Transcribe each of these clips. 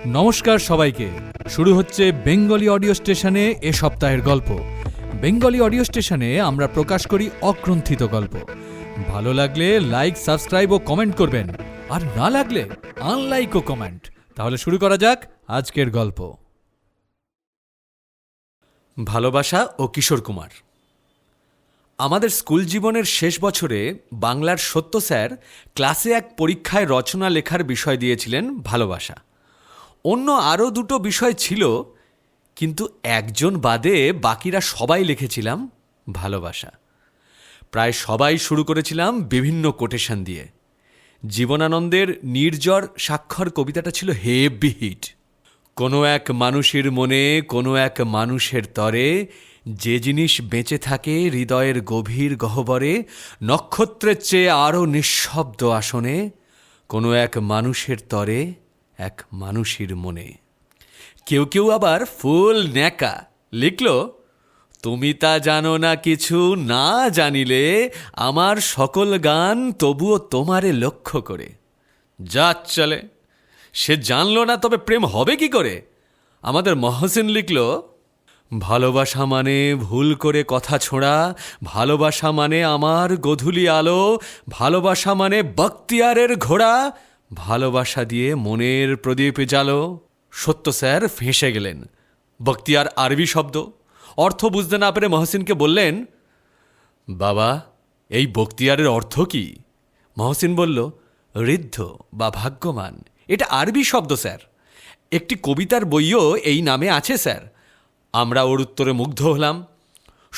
নমস্কার সবাইকে। শুরু হচ্ছে বেঙ্গলি অডিও স্টেশনে এ সপ্তাহের গল্প। বেঙ্গলি অডিও স্টেশনে আমরা প্রকাশ করি অগ্রন্থিত গল্প। ভালো লাগলে লাইক, সাবস্ক্রাইব ও কমেন্ট করবেন, আর না লাগলে আনলাইক ও কমেন্ট। তাহলে শুরু করা যাক আজকের গল্প। ভালোবাসা ও কিশোর কুমার। আমাদের স্কুল জীবনের শেষ বছরে বাংলার সত্য স্যার ক্লাসে এক পরীক্ষায় রচনা লেখার বিষয় দিয়েছিলেন ভালোবাসা। অন্য আরও দুটো বিষয় ছিল, কিন্তু একজন বাদে বাকিরা সবাই লিখেছিলাম ভালোবাসা। প্রায় সবাই শুরু করেছিলাম বিভিন্ন কোটেশন দিয়ে। জীবনানন্দের নির্জর স্বাক্ষর কবিতাটা ছিল হেভি হিট। কোনো এক মানুষের মনে, কোনো এক মানুষের তরে, যে জিনিস বেঁচে থাকে হৃদয়ের গভীর গহ্বরে, নক্ষত্রের চেয়ে আরও নিঃশব্দ আসনে, কোনো এক মানুষের তরে, এক মানুষের মনে। কেউ কেউ আবার ফুল ন্যাকা লিখল, তুমি তা জানো না কিছু, না জানিলে আমার সকল গান তবুও তোমারে লক্ষ্য করে। যা চলে, সে জানল না তবে প্রেম হবে কি করে। আমাদের মহসিন লিখল, ভালোবাসা মানে ভুল করে কথা ছোঁড়া, ভালোবাসা মানে আমার গধূলি আলো, ভালোবাসা মানে বখতিয়ারের ঘোড়া, ভালোবাসা দিয়ে মনের প্রদীপ জ্বালো। সত্য স্যার ফেঁসে গেলেন। বখতিয়ার আরবি শব্দ, অর্থ বুঝতে না পেরে মহসিনকে বললেন, বাবা এই বখতিয়ারের অর্থ কি? মহসিন বলল, ঋদ্ধ বা ভাগ্যবান। এটা আরবি শব্দ স্যার, একটি কবিতার বইও এই নামে আছে স্যার। আমরা ওর উত্তরে মুগ্ধ হলাম।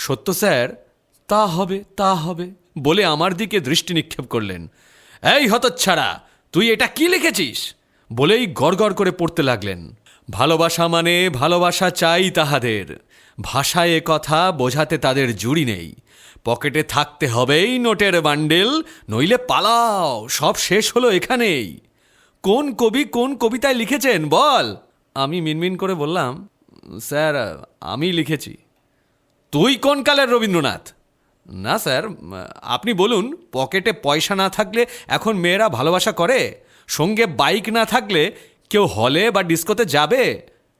সত্য স্যার তা হবে তা হবে বলে আমার দিকে দৃষ্টি নিক্ষেপ করলেন। এই হতচ্ছাড়া, তুই এটা কি লিখেছিস? বলেই গড়গড় করে পড়তে লাগলেন। ভালোবাসা মানে ভালোবাসা চাই তাহাদের, ভাষায় এ কথা বোঝাতে তাদের জুড়ি নেই, পকেটে থাকতে হবেই নোটের বান্ডেল, নইলে পালাও, সব শেষ হলো এখানেই। কোন কবি কোন কবিতায় লিখেছেন বল? আমি মিনমিন করে বললাম, স্যার আমি লিখেছি। তুই কোন কালের রবীন্দ্রনাথ? না স্যার, আপনি বলুন, পকেটে পয়সা না থাকলে এখন মেয়েরা ভালোবাসা করে? সঙ্গে বাইক না থাকলে কেউ হলে বা ডিস্কোতে যাবে?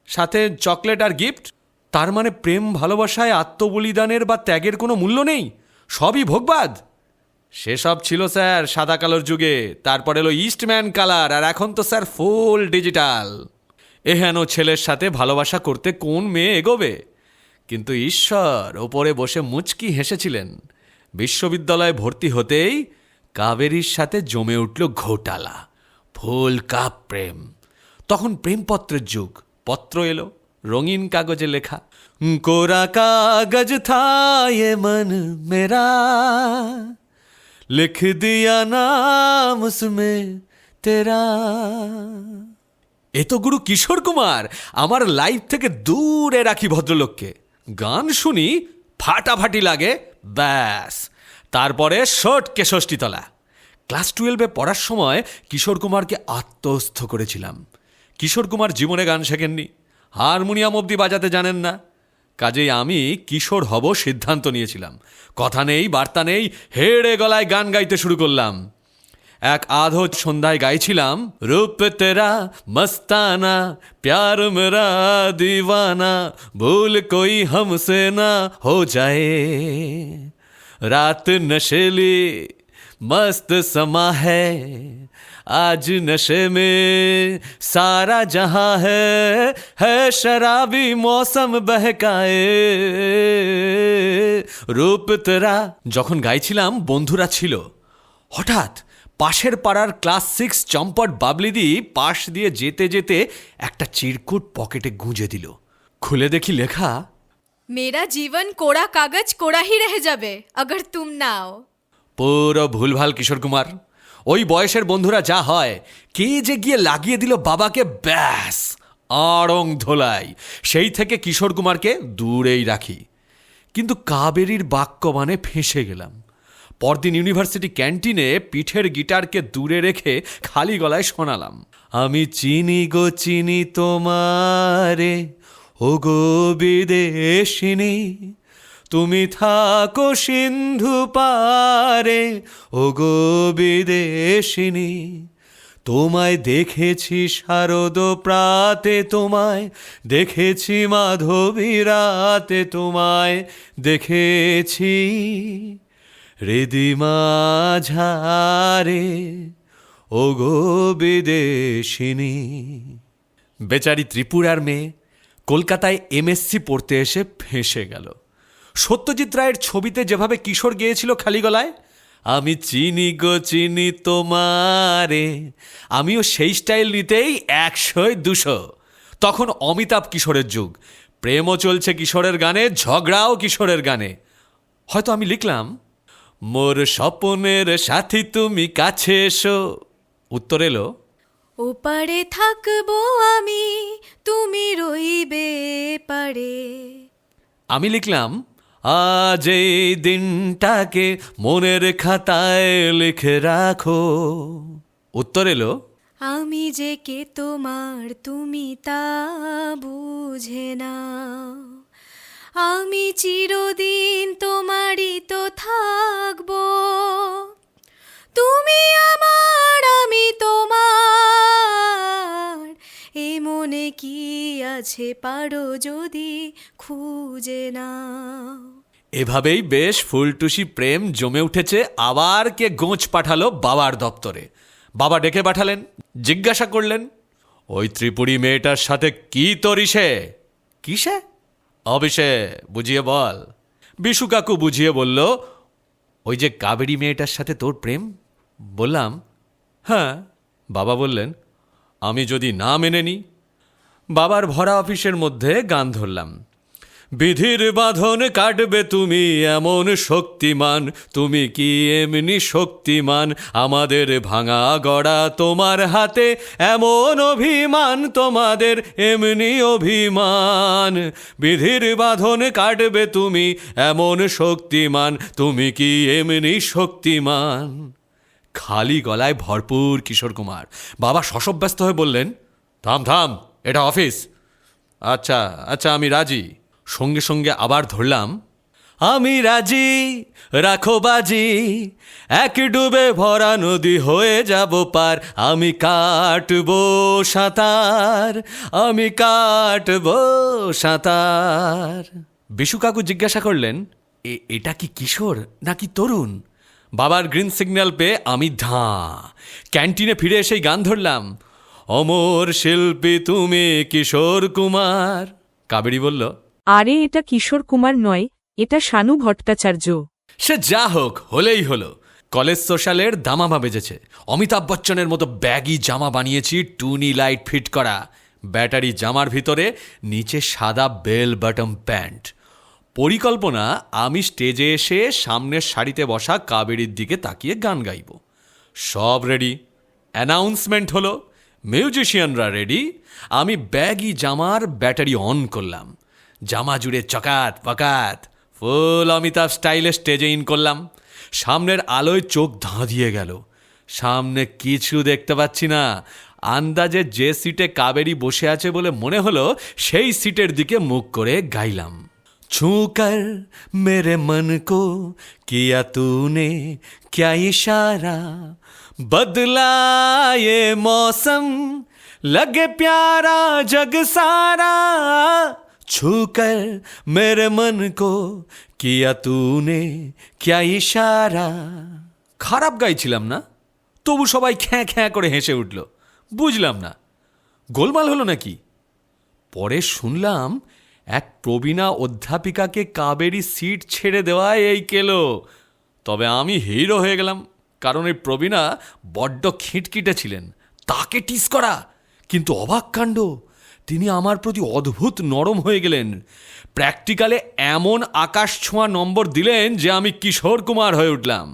সাথে চকলেট আর গিফট? তার মানে প্রেম ভালোবাসায় আত্মবলিদানের বা ত্যাগের কোনো মূল্য নেই, সবই ভোগবাদ? সেসব ছিল স্যার সাদা কালোর যুগে, তারপর এলো ইস্টম্যান কালার, আর এখন তো স্যার ফুল ডিজিটাল। এহেন ছেলের সাথে ভালোবাসা করতে কোন মেয়ে এগোবে? কিন্তু ঈশ্বর ওপরে বসে মুচকি হেসেছিলেন। বিশ্ববিদ্যালয়ে ভর্তি হতেই কাবেরীর সাথে জমে উঠল ঘোটালা, ফুল কাপ প্রেম। তখন প্রেমপত্রের যুগ। পত্র এলো রঙিন কাগজে লেখা, কোরা কাগজ থা ये मन मेरा, लिख दिया नाम उसमें तेरा। এ তো গুরু কিশোর কুমার। আমার লাইফ থেকে দূরে রাখি ভদ্রলোককে। গান শুনি, ফাটাফাটি লাগে, ব্যাস তারপরে শটকে ষষ্ঠীতলা। ক্লাস 12-এ পড়ার সময় কিশোর কুমারকে আত্মস্থ করেছিলাম। কিশোর কুমার জীবনে গান শেখেননি, হারমোনিয়াম অবধি বাজাতে জানেন না। কাজেই আমি কিশোর হব সিদ্ধান্ত নিয়েছিলাম। কথা নেই বার্তা নেই, হেড়ে গলায় গান গাইতে শুরু করলাম। এক আধো সন্ধ্যায় গাইছিলাম, রূপ তেরা মস্তানা, প্যার মেরা দিওয়ানা, ভুল কোই हमसे না हो जाए, रात नशेली मस्त समा है, आज नशे में सारा जहां है शराबी मौसम बहकाए, রূপ তেরা। যখন গাইছিলাম বন্ধুরা ছিল। হঠাৎ পাশের পাড়ার ক্লাস 6 চম্পট বাবলিদি পাশ দিয়ে যেতে যেতে একটা চিরকুট পকেটে গুঁজে দিল। খুলে দেখি লেখা, मेरा जीवन कोरा कागज कोरा ही रह जाবে अगर तुम ना आओ। পুরো ভুলভাল কিশোর কুমার। ওই বয়সের বন্ধুরা যা হয়, কে যে গিয়ে লাগিয়ে দিল বাবাকে, ব্যাস আড়ং ধোলাই। সেই থেকে কিশোর কুমারকে দূরেই রাখি। কিন্তু কাবেরীর বাক্য মানে ফেঁসে গেলাম। পরদিন ইউনিভার্সিটি ক্যান্টিনে পিঠের গিটারকে দূরে রেখে খালি গলায় শোনালাম, আমি চিনি গো চিনি তোমারে, ও গো বিদেশিনী, তুমি থাকো সিন্ধু পারে, ও গো বিদেশিনী, তোমায় দেখেছি শারদ প্রাতে, তোমায় দেখেছি মাধবী রাতে, তোমায় দেখেছি হৃদি মাঝারে ওগো বিদেশিনী। বেচারি ত্রিপুরার মেয়ে কলকাতায় এমএসসি পড়তে এসে ফেঁসে গেল। সত্যজিৎ রায়ের ছবিতে যেভাবে কিশোর গেয়েছিল খালি গলায়, আমি চিনি গো চিনি তোমারে, আমিও সেই স্টাইল নিতেই 100-200। তখন অমিতাভ কিশোরের যুগ, প্রেমও চলছে কিশোরের গানে, ঝগড়াও কিশোরের গানে। হয়তো আমি লিখলাম, মোর স্বপনের সাথী তুমি কাছে এসো, উত্তর এলো, ওপারে থাকবো আমি, তুমি রইবে পারে। আমি লিখলাম, আজ এই দিনটাকে মনের খাতায় লিখে রাখো, উত্তর এলো, আমি যে কে তোমার তুমি তা বুঝে না, আমি চিরদিন তোমারই তো থাকবো, তুমি আমার আমি তোমার, এ মনে কি আছে পারো যদি খুঁজে নাও। এভাবেই বেশ ফুলটুসি প্রেম জমে উঠেছে। আবার কে গোঁচ পাঠালো বাবার দপ্তরে। বাবা ডেকে পাঠালেন, জিজ্ঞাসা করলেন, ওই ত্রিপুরী মেয়েটার সাথে কি তোর ইসে? কিসে? অবিষে, বুঝিয়ে বল। বিশু কাকু বুঝিয়ে বলল, ওই যে কাবেরী মেয়েটার সাথে তোর প্রেম। বললাম, হ্যাঁ। বাবা বললেন, আমি যদি না মেনে নিই? বাবার ভরা অফিসের মধ্যে গান ধরলাম, বিধির বাঁধন কাটবে তুমি এমন শক্তিমান, তুমি কি এমনি শক্তিমান, আমাদের ভাঙা গড়া তোমার হাতে এমন অভিমান, তোমাদের এমনি অভিমান, বিধির বাঁধন কাটবে তুমি এমন শক্তিমান, তুমি কি এমনি শক্তিমান। খালি গলায় ভরপুর কিশোর কুমার। বাবা শশব্যস্ত হয়ে বললেন, থাম থাম, এটা অফিস। আচ্ছা আচ্ছা, আমি রাজি। সঙ্গে সঙ্গে আবার ধরলাম, আমি রাজি, রাখো বাজি, এক ডুবে ভরা নদী হয়ে যাব পার, আমি কাটবো সাঁতার, আমি কাটবো সাঁতার। বিশু কাকু জিজ্ঞাসা করলেন, এটা কি কিশোর নাকি তরুণ? বাবার গ্রিন সিগন্যাল পেয়ে আমি ধাঁ ক্যান্টিনে ফিরে এসেই গান ধরলাম, অমর শিল্পী তুমি কিশোর কুমার। কাবেরী বলল, আরে এটা কিশোর কুমার নয়, এটা শানু ভট্টাচার্য। সে যা হোক, হলেই হলো। কলেজ সোশ্যালের দামামা বেজেছে। অমিতাভ বচ্চনের মতো ব্যাগি জামা বানিয়েছি, টুনি লাইট ফিট করা, ব্যাটারি জামার ভিতরে, নিচে সাদা বেল বটম প্যান্ট। পরিকল্পনা, আমি স্টেজে এসে সামনের সারিতে বসা কাবেরীর দিকে তাকিয়ে গান গাইব। সব রেডি। অ্যানাউন্সমেন্ট হলো, মিউজিশিয়ানরা রেডি। আমি ব্যাগি জামার ব্যাটারি অন করলাম, জামা জুড়ে চকাত পকাত ফুল অমিতাভ স্টাইলে স্টেজে ইন করলাম। সামনের আলোয় চোখ ধাঁধিয়ে গেল। সামনে কিছু দেখতে পাচ্ছি না। আন্দাজে যে সিটে কাবেরী বসে আছে বলে মনে হলো, সেই সিটের দিকে মুখ করে গাইলাম, छू कर मेरे मन को किया तूने क्या इशारा, बदला ये मौसम लगे प्यारा जग सारा, छू कर मेरे मन को किया तूने क्या इशारा। খারাপ গাইছিলাম না, তবু সবাই খ্যাঁ খ্যাঁ করে হেসে উঠল। বুঝলাম না, গোলমাল হলো নাকি? পরে শুনলাম, এক প্রবীণা অধ্যাপিকাকে কাবেরী সিট ছেড়ে দেওয়ায় এই কেলো। তবে আমি হিরো হয়ে গেলাম, কারণ এই প্রবীণা বড্ড খিটখিটে ছিলেন। তাকে টিস করা, কিন্তু অবাক কাণ্ড, তিনি আমার প্রতি অদ্ভুত নরম হয়ে গেলেন। প্র্যাকটিক্যালে এমন আকাশ ছোঁয়া নম্বর দিলেন যে আমি কিশোর কুমার হয়ে উঠলাম।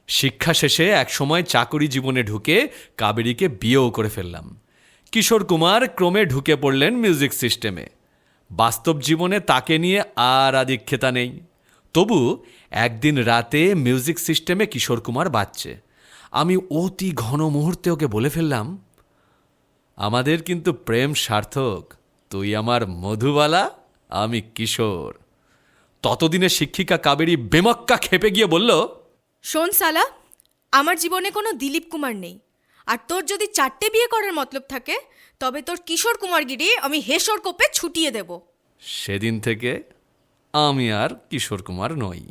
শিক্ষা শেষে একসময় চাকরি জীবনে ঢুকে কাবেরীকে বিয়েও করে ফেললাম। কিশোর কুমার ক্রমে ঢুকে পড়লেন মিউজিক সিস্টেমে। বাস্তব জীবনে তাকে নিয়ে আর আদিক্ষেতা নেই। তবু একদিন রাতে মিউজিক সিস্টেমে কিশোর কুমার বাজছে। আমি অতি ঘন মুহূর্তে ওকে বলে ফেললাম, আমাদের কিন্তু প্রেম সার্থক, তুই আমার মধুবালা, আমি কিশোর। ততদিনে শিক্ষিকা কাবেরী বেমক্কা খেপে গিয়ে বলল, শোন সালা, আমার জীবনে কোনো দিলীপ কুমার নেই, আর তোর যদি 4টে বিয়ে করার মতলব থাকে তবে তোর কিশোর কুমারগিরি আমি হেসর কোপে ছুটিয়ে দেব। সেদিন থেকে আমি আর কিশোর কুমার নই।